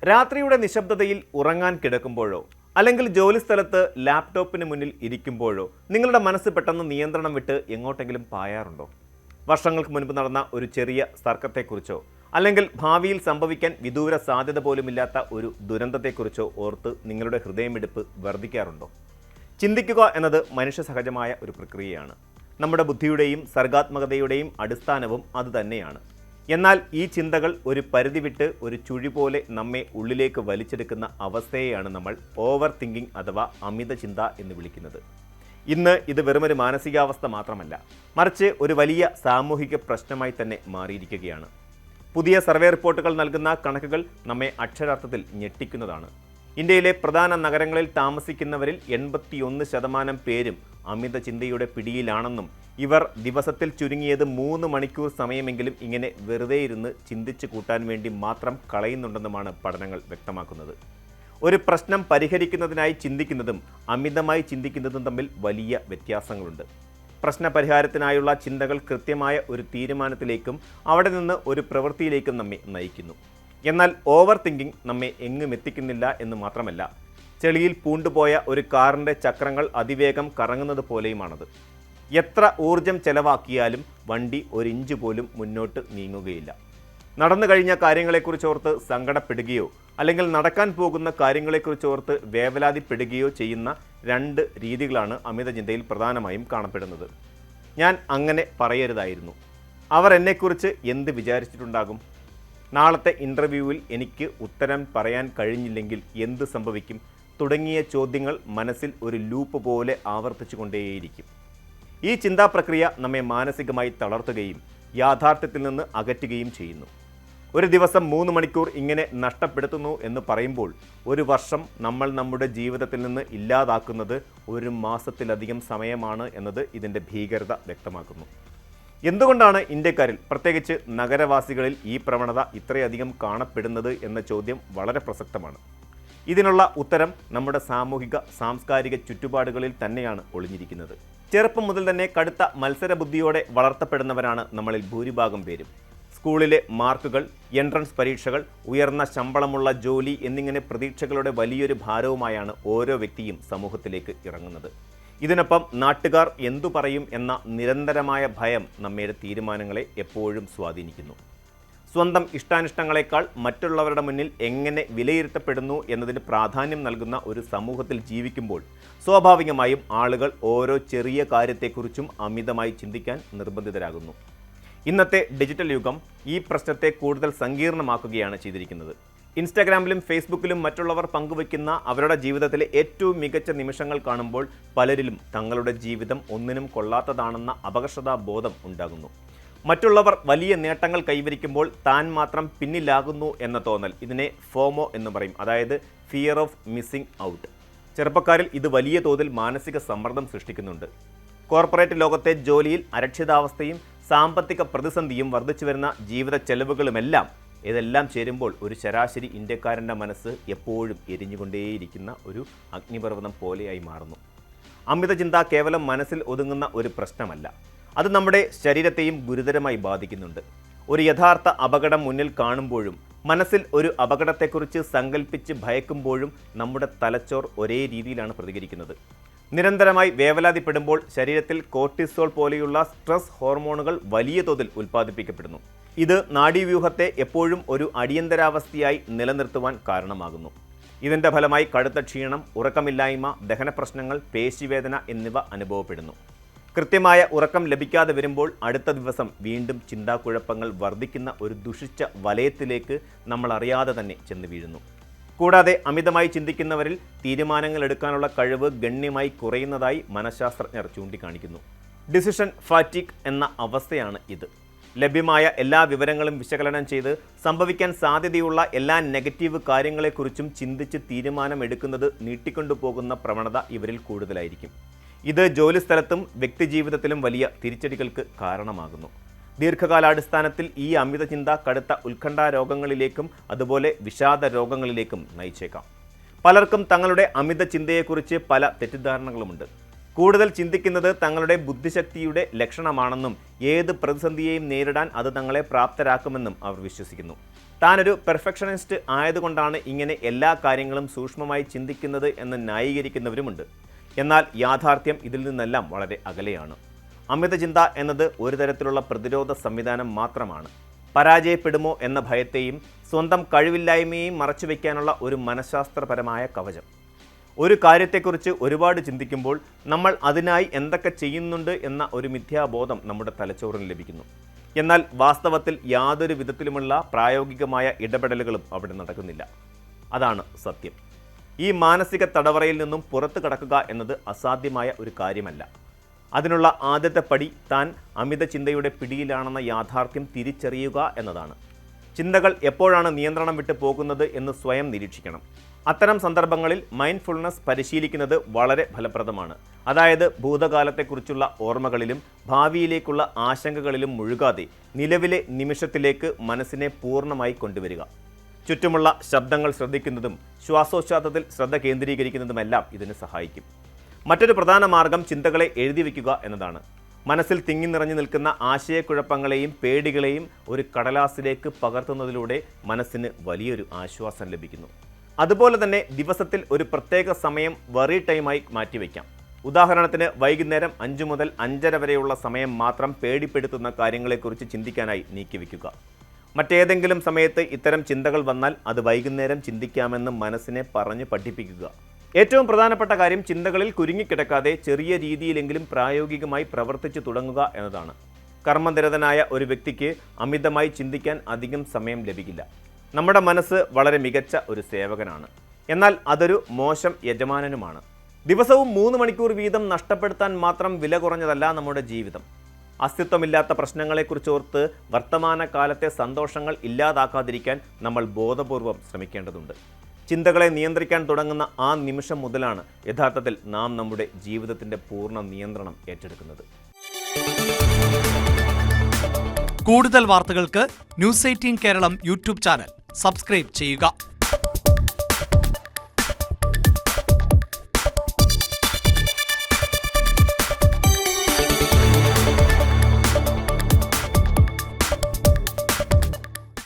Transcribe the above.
രാത്രിയുടെ നിശബ്ദതയിൽ ഉറങ്ങാൻ കിടക്കുമ്പോഴോ അല്ലെങ്കിൽ ജോലിസ്ഥലത്ത് ലാപ്ടോപ്പിന് മുന്നിൽ ഇരിക്കുമ്പോഴോ നിങ്ങളുടെ മനസ്സ് പെട്ടെന്ന് നിയന്ത്രണം വിട്ട് എങ്ങോട്ടെങ്കിലും പായാറുണ്ടോ? വർഷങ്ങൾക്ക് മുൻപ് നടന്ന ഒരു ചെറിയ തർക്കത്തെക്കുറിച്ചോ അല്ലെങ്കിൽ ഭാവിയിൽ സംഭവിക്കാൻ വിദൂര സാധ്യത പോലുമില്ലാത്ത ഒരു ദുരന്തത്തെക്കുറിച്ചോ ഓർത്ത് നിങ്ങളുടെ ഹൃദയമിടിപ്പ് വർദ്ധിക്കാറുണ്ടോ? ചിന്തിക്കുക എന്നത് മനുഷ്യ സഹജമായ ഒരു പ്രക്രിയയാണ്. നമ്മുടെ ബുദ്ധിയുടെയും സർഗാത്മകതയുടെയും അടിസ്ഥാനവും അതുതന്നെയാണ്. എന്നാൽ ഈ ചിന്തകൾ ഒരു പരിധി വിട്ട് ഒരു ചുഴി പോലെ നമ്മെ ഉള്ളിലേക്ക് വലിച്ചെടുക്കുന്ന അവസ്ഥയെയാണ് നമ്മൾ ഓവർ തിങ്കിങ് അഥവാ അമിത ചിന്ത എന്ന് വിളിക്കുന്നത്. ഇന്ന് ഇത് വെറുമൊരു മാനസികാവസ്ഥ മാത്രമല്ല, മറിച്ച് ഒരു വലിയ സാമൂഹിക പ്രശ്നമായി തന്നെ മാറിയിരിക്കുകയാണ്. പുതിയ സർവേ റിപ്പോർട്ടുകൾ നൽകുന്ന കണക്കുകൾ നമ്മെ അക്ഷരാർത്ഥത്തിൽ ഞെട്ടിക്കുന്നതാണ്. ഇന്ത്യയിലെ പ്രധാന നഗരങ്ങളിൽ താമസിക്കുന്നവരിൽ 81% പേരും അമിത ചിന്തയുടെ പിടിയിലാണെന്നും ഇവർ ദിവസത്തിൽ ചുരുങ്ങിയത് 3 മണിക്കൂർ സമയമെങ്കിലും ഇങ്ങനെ വെറുതെ ഇരുന്ന് ചിന്തിച്ചു കൂട്ടാൻ വേണ്ടി മാത്രം കളയുന്നുണ്ടെന്നുമാണ് പഠനങ്ങൾ വ്യക്തമാക്കുന്നത്. ഒരു പ്രശ്നം പരിഹരിക്കുന്നതിനായി ചിന്തിക്കുന്നതും അമിതമായി ചിന്തിക്കുന്നതും തമ്മിൽ വലിയ വ്യത്യാസങ്ങളുണ്ട്. പ്രശ്നപരിഹാരത്തിനായുള്ള ചിന്തകൾ കൃത്യമായ ഒരു തീരുമാനത്തിലേക്കും അവിടെ നിന്ന് ഒരു പ്രവൃത്തിയിലേക്കും നമ്മെ നയിക്കുന്നു. എന്നാൽ ഓവർ തിങ്കിങ് നമ്മെ എങ്ങും എത്തിക്കുന്നില്ല എന്ന് മാത്രമല്ല, ചെളിയിൽ പൂണ്ടുപോയ ഒരു കാറിൻ്റെ ചക്രങ്ങൾ അതിവേഗം കറങ്ങുന്നത് പോലെയുമാണത്. എത്ര ഊർജം ചെലവാക്കിയാലും വണ്ടി ഒരിഞ്ച് പോലും മുന്നോട്ട് നീങ്ങുകയില്ല. നടന്നു കഴിഞ്ഞ കാര്യങ്ങളെക്കുറിച്ചോർത്ത് സങ്കടപ്പെടുകയോ അല്ലെങ്കിൽ നടക്കാൻ പോകുന്ന കാര്യങ്ങളെക്കുറിച്ചോർത്ത് വേവലാതിപ്പെടുകയോ ചെയ്യുന്ന 2 രീതികളാണ് അമിത ചിന്തയിൽ പ്രധാനമായും കാണപ്പെടുന്നത്. ഞാൻ അങ്ങനെ പറയരുതായിരുന്നു, അവർ എന്നെക്കുറിച്ച് എന്ത് വിചാരിച്ചിട്ടുണ്ടാകും, നാളത്തെ ഇൻ്റർവ്യൂവിൽ എനിക്ക് ഉത്തരം പറയാൻ കഴിഞ്ഞില്ലെങ്കിൽ എന്ത് സംഭവിക്കും തുടങ്ങിയ ചോദ്യങ്ങൾ മനസ്സിൽ ഒരു ലൂപ്പ് പോലെ ആവർത്തിച്ചു കൊണ്ടേയിരിക്കും. ഈ ചിന്താ പ്രക്രിയ നമ്മെ മാനസികമായി തളർത്തുകയും യാഥാർത്ഥ്യത്തിൽ നിന്ന് അകറ്റുകയും ചെയ്യുന്നു. ഒരു ദിവസം 3 മണിക്കൂർ ഇങ്ങനെ നഷ്ടപ്പെടുത്തുന്നു എന്ന് പറയുമ്പോൾ ഒരു വർഷം നമ്മൾ നമ്മുടെ ജീവിതത്തിൽ നിന്ന് ഇല്ലാതാക്കുന്നത് 1 മാസത്തിലധികം സമയമാണ് എന്നത് ഇതിൻ്റെ ഭീകരത വ്യക്തമാക്കുന്നു. എന്തുകൊണ്ടാണ് ഇന്ത്യക്കാരിൽ, പ്രത്യേകിച്ച് നഗരവാസികളിൽ ഈ പ്രവണത ഇത്രയധികം കാണപ്പെടുന്നത് എന്ന ചോദ്യം വളരെ പ്രസക്തമാണ്. ഇതിനുള്ള ഉത്തരം നമ്മുടെ സാമൂഹിക സാംസ്കാരിക ചുറ്റുപാടുകളിൽ തന്നെയാണ് ഒളിഞ്ഞിരിക്കുന്നത്. ചെറുപ്പം മുതൽ തന്നെ കടുത്ത മത്സരബുദ്ധിയോടെ വളർത്തപ്പെടുന്നവരാണ് നമ്മളിൽ ഭൂരിഭാഗം പേരും. സ്കൂളിലെ മാർക്കുകൾ, എൻട്രൻസ് പരീക്ഷകൾ, ഉയർന്ന ശമ്പളമുള്ള ജോലി എന്നിങ്ങനെ പ്രതീക്ഷകളുടെ വലിയൊരു ഭാരവുമായാണ് ഓരോ വ്യക്തിയും സമൂഹത്തിലേക്ക് ഇറങ്ങുന്നത്. ഇതിനൊപ്പം നാട്ടുകാർ എന്തു പറയും എന്ന നിരന്തരമായ ഭയം നമ്മയുടെ തീരുമാനങ്ങളെ എപ്പോഴും സ്വാധീനിക്കുന്നു. സ്വന്തം ഇഷ്ടാനിഷ്ടങ്ങളെക്കാൾ മറ്റുള്ളവരുടെ മുന്നിൽ എങ്ങനെ വിലയിരുത്തപ്പെടുന്നു എന്നതിന് പ്രാധാന്യം നൽകുന്ന ഒരു സമൂഹത്തിൽ ജീവിക്കുമ്പോൾ സ്വാഭാവികമായും ആളുകൾ ഓരോ ചെറിയ കാര്യത്തെക്കുറിച്ചും അമിതമായി ചിന്തിക്കാൻ നിർബന്ധിതരാകുന്നു. ഇന്നത്തെ ഡിജിറ്റൽ യുഗം ഈ പ്രശ്നത്തെ കൂടുതൽ സങ്കീർണമാക്കുകയാണ് ചെയ്തിരിക്കുന്നത്. ഇൻസ്റ്റാഗ്രാമിലും ഫേസ്ബുക്കിലും മറ്റുള്ളവർ പങ്കുവയ്ക്കുന്ന അവരുടെ ജീവിതത്തിലെ ഏറ്റവും മികച്ച നിമിഷങ്ങൾ കാണുമ്പോൾ പലരിലും തങ്ങളുടെ ജീവിതം ഒന്നിനും കൊള്ളാത്തതാണെന്ന അപകർഷതാബോധം ഉണ്ടാകുന്നു. മറ്റുള്ളവർ വലിയ നേട്ടങ്ങൾ കൈവരിക്കുമ്പോൾ താൻ മാത്രം പിന്നിലാകുന്നു എന്ന തോന്നൽ, ഇതിനെ ഫോമോ എന്ന് പറയും, അതായത് ഫിയർ ഓഫ് മിസ്സിംഗ് ഔട്ട്. ചെറുപ്പക്കാരിൽ ഇത് വലിയ തോതിൽ മാനസിക സമ്മർദ്ദം സൃഷ്ടിക്കുന്നുണ്ട്. കോർപ്പറേറ്റ് ലോകത്തെ ജോലിയിൽ അരക്ഷിതാവസ്ഥയും സാമ്പത്തിക പ്രതിസന്ധിയും വർദ്ധിച്ചു വരുന്ന ജീവിത ചെലവുകളുമെല്ലാം ഇതെല്ലാം ചേരുമ്പോൾ ഒരു ശരാശരി ഇന്ത്യക്കാരൻ്റെ മനസ്സ് എപ്പോഴും എരിഞ്ഞുകൊണ്ടേയിരിക്കുന്ന ഒരു അഗ്നിപർവ്വതം പോലെയായി മാറുന്നു. അമിത ചിന്ത കേവലം മനസ്സിൽ ഒതുങ്ങുന്ന ഒരു പ്രശ്നമല്ല, അത് നമ്മുടെ ശരീരത്തെയും ഗുരുതരമായി ബാധിക്കുന്നുണ്ട്. ഒരു യഥാർത്ഥ അപകടം മുന്നിൽ കാണുമ്പോഴും മനസ്സിൽ ഒരു അപകടത്തെക്കുറിച്ച് സങ്കല്പിച്ച് ഭയക്കുമ്പോഴും നമ്മുടെ തലച്ചോർ ഒരേ രീതിയിലാണ് പ്രതികരിക്കുന്നത്. നിരന്തരമായി വേവലാതിപ്പെടുമ്പോൾ ശരീരത്തിൽ കോർട്ടിസോൾ പോലെയുള്ള സ്ട്രെസ് ഹോർമോണുകൾ വലിയ തോതിൽ ഉൽപ്പാദിപ്പിക്കപ്പെടുന്നു. ഇത് നാഡീവ്യൂഹത്തെ എപ്പോഴും ഒരു അടിയന്തരാവസ്ഥയായി നിലനിർത്തുവാൻ കാരണമാകുന്നു. ഇതിൻ്റെ ഫലമായി കടുത്ത ക്ഷീണം, ഉറക്കമില്ലായ്മ, ദഹനപ്രശ്നങ്ങൾ, പേശിവേദന എന്നിവ അനുഭവപ്പെടുന്നു. കൃത്യമായ ഉറക്കം ലഭിക്കാതെ വരുമ്പോൾ അടുത്ത ദിവസം വീണ്ടും ചിന്താക്കുഴപ്പങ്ങൾ വർദ്ധിക്കുന്ന ഒരു ദുഷിച്ച വലയത്തിലേക്ക് നമ്മൾ അറിയാതെ തന്നെ ചെന്ന് വീഴുന്നു. കൂടാതെ അമിതമായി ചിന്തിക്കുന്നവരിൽ തീരുമാനങ്ങൾ എടുക്കാനുള്ള കഴിവ് ഗണ്യമായി കുറയുന്നതായി മനഃശാസ്ത്രജ്ഞർ ചൂണ്ടിക്കാണിക്കുന്നു. ഡിസിഷൻ ഫാറ്റിഗ് എന്ന അവസ്ഥയാണ് ഇത്. ലഭ്യമായ എല്ലാ വിവരങ്ങളും വിശകലനം ചെയ്ത് സംഭവിക്കാൻ സാധ്യതയുള്ള എല്ലാ നെഗറ്റീവ് കാര്യങ്ങളെക്കുറിച്ചും ചിന്തിച്ച് തീരുമാനമെടുക്കുന്നത് നീട്ടിക്കൊണ്ടുപോകുന്ന പ്രവണത ഇവരിൽ കൂടുതലായിരിക്കും. ഇത് ജോലിസ്ഥലത്തും വ്യക്തിജീവിതത്തിലും വലിയ തിരിച്ചടികൾക്ക് കാരണമാകുന്നു. ദീർഘകാലാടിസ്ഥാനത്തിൽ ഈ അമിത ചിന്ത കടുത്ത ഉത്കണ്ഠാ രോഗങ്ങളിലേക്കും അതുപോലെ വിഷാദ രോഗങ്ങളിലേക്കും നയിച്ചേക്കാം. പലർക്കും തങ്ങളുടെ അമിത ചിന്തയെക്കുറിച്ച് പല തെറ്റിദ്ധാരണകളുമുണ്ട്. കൂടുതൽ ചിന്തിക്കുന്നത് തങ്ങളുടെ ബുദ്ധിശക്തിയുടെ ലക്ഷണമാണെന്നും ഏത് പ്രതിസന്ധിയെയും നേരിടാൻ അത് തങ്ങളെ പ്രാപ്തരാക്കുമെന്നും അവർ വിശ്വസിക്കുന്നു. താനൊരു പെർഫെക്ഷനിസ്റ്റ് ആയതുകൊണ്ടാണ് ഇങ്ങനെ എല്ലാ കാര്യങ്ങളും സൂക്ഷ്മമായി ചിന്തിക്കുന്നത് എന്ന് ന്യായീകരിക്കുന്നവരുമുണ്ട്. എന്നാൽ യാഥാർത്ഥ്യം ഇതിൽ നിന്നെല്ലാം വളരെ അകലെയാണ്. അമിതചിന്ത എന്നത് ഒരു തരത്തിലുള്ള പ്രതിരോധ സംവിധാനം മാത്രമാണ്. പരാജയപ്പെടുമോ എന്ന ഭയത്തെയും സ്വന്തം കഴിവില്ലായ്മയെയും മറച്ചുവെക്കാനുള്ള ഒരു മനഃശാസ്ത്രപരമായ കവചം. ഒരു കാര്യത്തെക്കുറിച്ച് ഒരുപാട് ചിന്തിക്കുമ്പോൾ നമ്മൾ അതിനായി എന്തൊക്കെ ചെയ്യുന്നുണ്ട് എന്ന ഒരു മിഥ്യാബോധം നമ്മുടെ തലച്ചോറിന് ലഭിക്കുന്നു. എന്നാൽ വാസ്തവത്തിൽ യാതൊരു വിധത്തിലുമുള്ള പ്രായോഗികമായ ഇടപെടലുകളും അവിടെ നടക്കുന്നില്ല. അതാണ് സത്യം. ഈ മാനസിക തടവറയിൽ നിന്നും പുറത്തു കടക്കുക എന്നത് അസാധ്യമായ ഒരു കാര്യമല്ല. അതിനുള്ള ആദ്യത്തെ പടി താൻ അമിത ചിന്തയുടെ പിടിയിലാണെന്ന യാഥാർത്ഥ്യം തിരിച്ചറിയുക എന്നതാണ്. ചിന്തകൾ എപ്പോഴാണ് നിയന്ത്രണം വിട്ടു പോകുന്നത് എന്ന് സ്വയം നിരീക്ഷിക്കണം. അത്തരം സന്ദർഭങ്ങളിൽ മൈൻഡ്ഫുൾനെസ് പരിശീലിക്കുന്നത് വളരെ ഫലപ്രദമാണ്. അതായത് ഭൂതകാലത്തെക്കുറിച്ചുള്ള ഓർമ്മകളിലും ഭാവിയിലേക്കുള്ള ആശങ്കകളിലും മുഴുകാതെ നിലവിലെ നിമിഷത്തിലേക്ക് മനസ്സിനെ പൂർണ്ണമായി കൊണ്ടുവരിക. ചുറ്റുമുള്ള ശബ്ദങ്ങൾ ശ്രദ്ധിക്കുന്നതും ശ്വാസോച്ഛ്വാസത്തിൽ ശ്രദ്ധ കേന്ദ്രീകരിക്കുന്നതുമെല്ലാം ഇതിന് സഹായിക്കും. മറ്റൊരു പ്രധാന മാർഗം ചിന്തകളെ എഴുതി വയ്ക്കുക എന്നതാണ്. മനസ്സിൽ തിങ്ങി നിറഞ്ഞു നിൽക്കുന്ന ആശയക്കുഴപ്പങ്ങളെയും പേടികളെയും ഒരു കടലാസിലേക്ക് പകർത്തുന്നതിലൂടെ മനസ്സിന് വലിയൊരു ആശ്വാസം ലഭിക്കുന്നു. അതുപോലെ തന്നെ ദിവസത്തിൽ ഒരു പ്രത്യേക സമയം വറി ടൈമായി മാറ്റിവെക്കാം. ഉദാഹരണത്തിന് വൈകുന്നേരം 5 മുതൽ 5:30 വരെയുള്ള സമയം മാത്രം പേടിപ്പെടുത്തുന്ന കാര്യങ്ങളെക്കുറിച്ച് ചിന്തിക്കാനായി നീക്കിവെക്കുക. മറ്റേതെങ്കിലും സമയത്ത് ഇത്തരം ചിന്തകൾ വന്നാൽ അത് വൈകുന്നേരം ചിന്തിക്കാമെന്ന് മനസ്സിനെ പറഞ്ഞ് പഠിപ്പിക്കുക. ഏറ്റവും പ്രധാനപ്പെട്ട കാര്യം ചിന്തകളിൽ കുരുങ്ങിക്കിടക്കാതെ ചെറിയ രീതിയിലെങ്കിലും പ്രായോഗികമായി പ്രവർത്തിച്ചു തുടങ്ങുക എന്നതാണ്. കർമ്മനിരതനായ ഒരു വ്യക്തിക്ക് അമിതമായി ചിന്തിക്കാൻ അധികം സമയം ലഭിക്കില്ല. നമ്മുടെ മനസ്സ് വളരെ മികച്ച ഒരു സേവകനാണ്, എന്നാൽ അതൊരു മോശം യജമാനനുമാണ്. ദിവസവും 3 മണിക്കൂർ വീതം നഷ്ടപ്പെടുത്താൻ മാത്രം വില കുറഞ്ഞതല്ല നമ്മുടെ ജീവിതം. അസ്തിത്വമില്ലാത്ത പ്രശ്നങ്ങളെക്കുറിച്ചോർത്ത് വർത്തമാനകാലത്തെ സന്തോഷങ്ങൾ ഇല്ലാതാക്കാതിരിക്കാൻ നമ്മൾ ബോധപൂർവം ശ്രമിക്കേണ്ടതുണ്ട്. ചിന്തകളെ നിയന്ത്രിക്കാൻ തുടങ്ങുന്ന ആ നിമിഷം മുതലാണ് യഥാർത്ഥത്തിൽ നാം നമ്മുടെ ജീവിതത്തിൻ്റെ പൂർണ്ണ നിയന്ത്രണം ഏറ്റെടുക്കുന്നത്. കൂടുതൽ വാർത്തകൾക്ക് news 18 Keralam YouTube channel subscribe ചെയ്യുക.